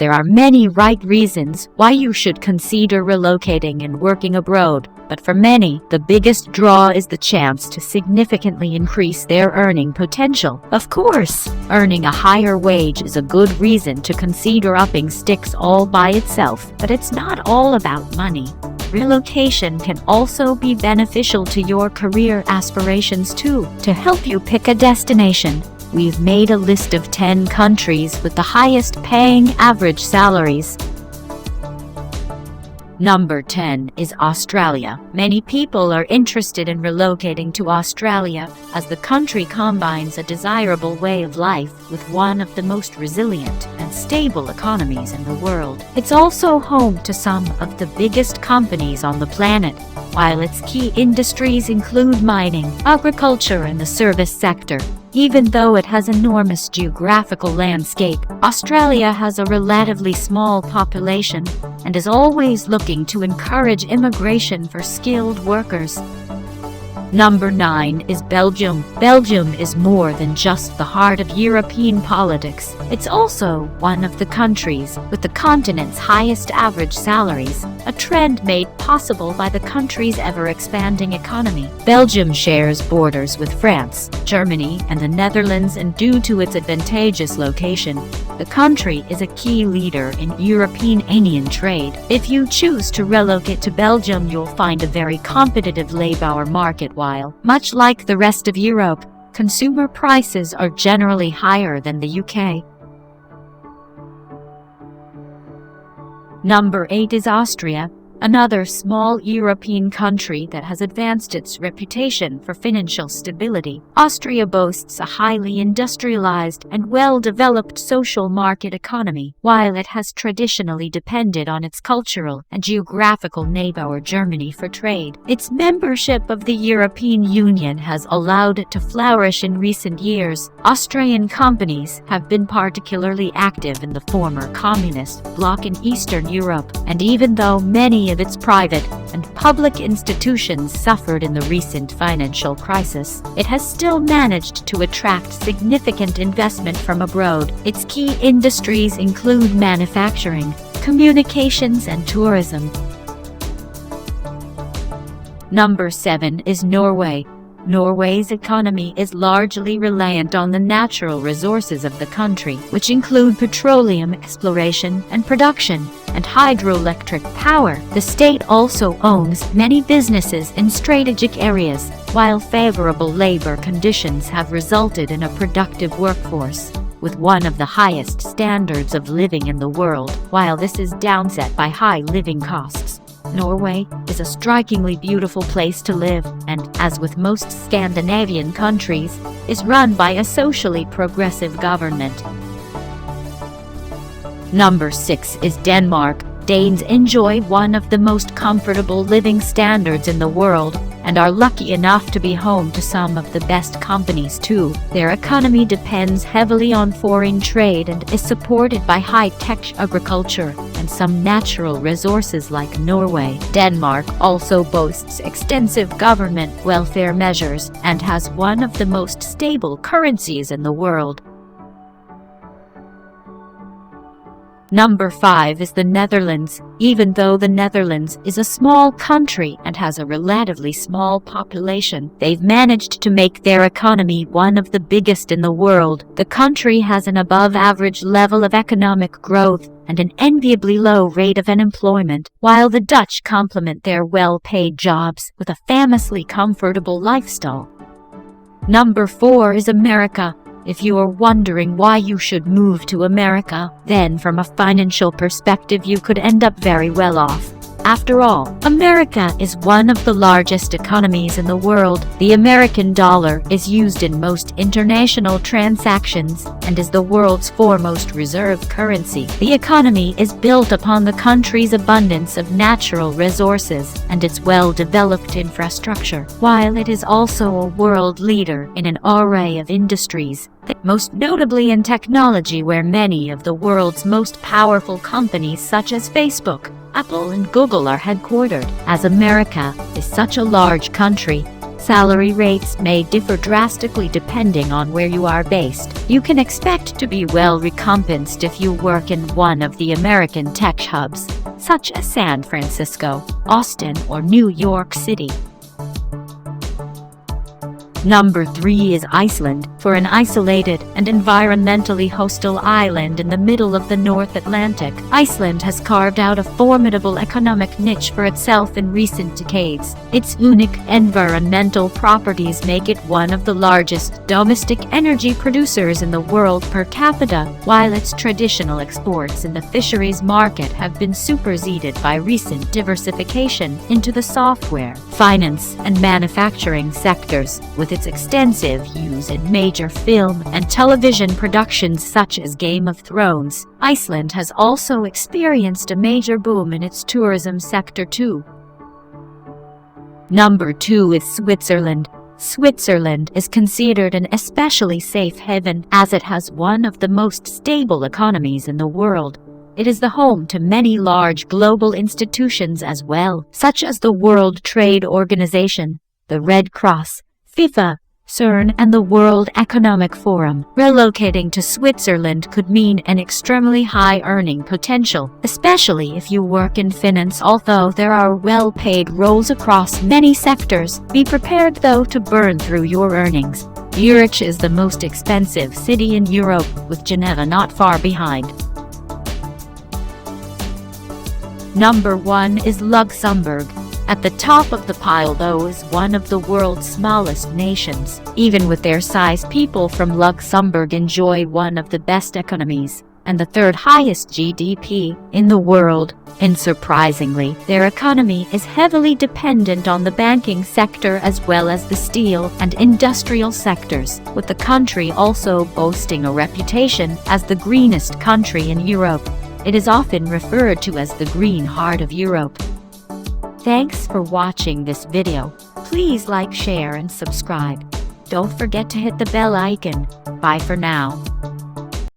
There are many right reasons why you should consider relocating and working abroad, but for many, the biggest draw is the chance to significantly increase their earning potential. Of course, earning a higher wage is a good reason to consider upping sticks all by itself, but it's not all about money. Relocation can also be beneficial to your career aspirations too. To help you pick a destination, we've made a list of 10 countries with the highest paying average salaries. Number 10 is Australia. Many people are interested in relocating to Australia as the country combines a desirable way of life with one of the most resilient and stable economies in the world. It's also home to some of the biggest companies on the planet, while its key industries include mining, agriculture, and the service sector. Even though it has enormous geographical landscape, Australia has a relatively small population and is always looking to encourage immigration for skilled workers. Number 9 is Belgium. Belgium is more than just the heart of European politics. It's also one of the countries with the continent's highest average salaries, a trend made possible by the country's ever-expanding economy. Belgium shares borders with France, Germany, and the Netherlands, and due to its advantageous location, the country is a key leader in European trade. If you choose to relocate to Belgium, you'll find a very competitive labor market. While, much like the rest of Europe, consumer prices are generally higher than the UK. Number 8 is Austria, another small European country that has advanced its reputation for financial stability. Austria boasts a highly industrialized and well-developed social market economy, while it has traditionally depended on its cultural and geographical neighbor Germany for trade. Its membership of the European Union has allowed it to flourish in recent years. Austrian companies have been particularly active in the former communist bloc in Eastern Europe, and even though many of its private and public institutions suffered in the recent financial crisis, it has still managed to attract significant investment from abroad. Its key industries include manufacturing, communications, and tourism. Number 7 is Norway. Norway's economy is largely reliant on the natural resources of the country, which include petroleum exploration and production and hydroelectric power. The state also owns many businesses in strategic areas, while favorable labor conditions have resulted in a productive workforce with one of the highest standards of living in the world. While this is downside by high living costs, Norway is a strikingly beautiful place to live and, as with most Scandinavian countries, is run by a socially progressive government. Number 6 is Denmark. Danes enjoy one of the most comfortable living standards in the world and are lucky enough to be home to some of the best companies too. Their economy depends heavily on foreign trade and is supported by high-tech agriculture and some natural resources like Norway. Denmark also boasts extensive government welfare measures and has one of the most stable currencies in the world. Number 5 is the Netherlands. Even though the Netherlands is a small country and has a relatively small population, they've managed to make their economy one of the biggest in the world. The country has an above-average level of economic growth and an enviably low rate of unemployment, while the Dutch complement their well-paid jobs with a famously comfortable lifestyle. Number 4 is America. If you are wondering why you should move to America, then from a financial perspective you could end up very well off. After all, America is one of the largest economies in the world. The American dollar is used in most international transactions and is the world's foremost reserve currency. The economy is built upon the country's abundance of natural resources and its well-developed infrastructure, while it is also a world leader in an array of industries, most notably in technology, where many of the world's most powerful companies such as Facebook, Apple, and Google are headquartered. As America is such a large country, Salary rates may differ drastically depending on where you are based. You can expect to be well recompensed if you work in one of the American tech hubs, such as San Francisco, Austin, or New York City. Number 3 is Iceland. For an isolated and environmentally hostile island in the middle of the North Atlantic, Iceland has carved out a formidable economic niche for itself in recent decades. Its unique environmental properties make it one of the largest domestic energy producers in the world per capita, while its traditional exports in the fisheries market have been superseded by recent diversification into the software, finance, and manufacturing sectors, with its extensive use in major film and television productions such as Game of Thrones. Iceland has also experienced a major boom in its tourism sector too. Number 2 is Switzerland. Switzerland is considered an especially safe haven as it has one of the most stable economies in the world. It is the home to many large global institutions as well, such as the World Trade Organization, the Red Cross, FIFA, CERN, and the World Economic Forum. Relocating to Switzerland could mean an extremely high earning potential, especially if you work in finance. Although there are well-paid roles across many sectors, be prepared though to burn through your earnings. Zurich is the most expensive city in Europe, with Geneva not far behind. Number 1 is Luxembourg. At the top of the pile though is one of the world's smallest nations. Even with their size, people from Luxembourg enjoy one of the best economies and the third highest GDP in the world. And surprisingly, their economy is heavily dependent on the banking sector as well as the steel and industrial sectors, with the country also boasting a reputation as the greenest country in Europe. It is often referred to as the green heart of Europe. Thanks for watching this video. Please like, share, and subscribe. Don't forget to hit the bell icon. Bye for now.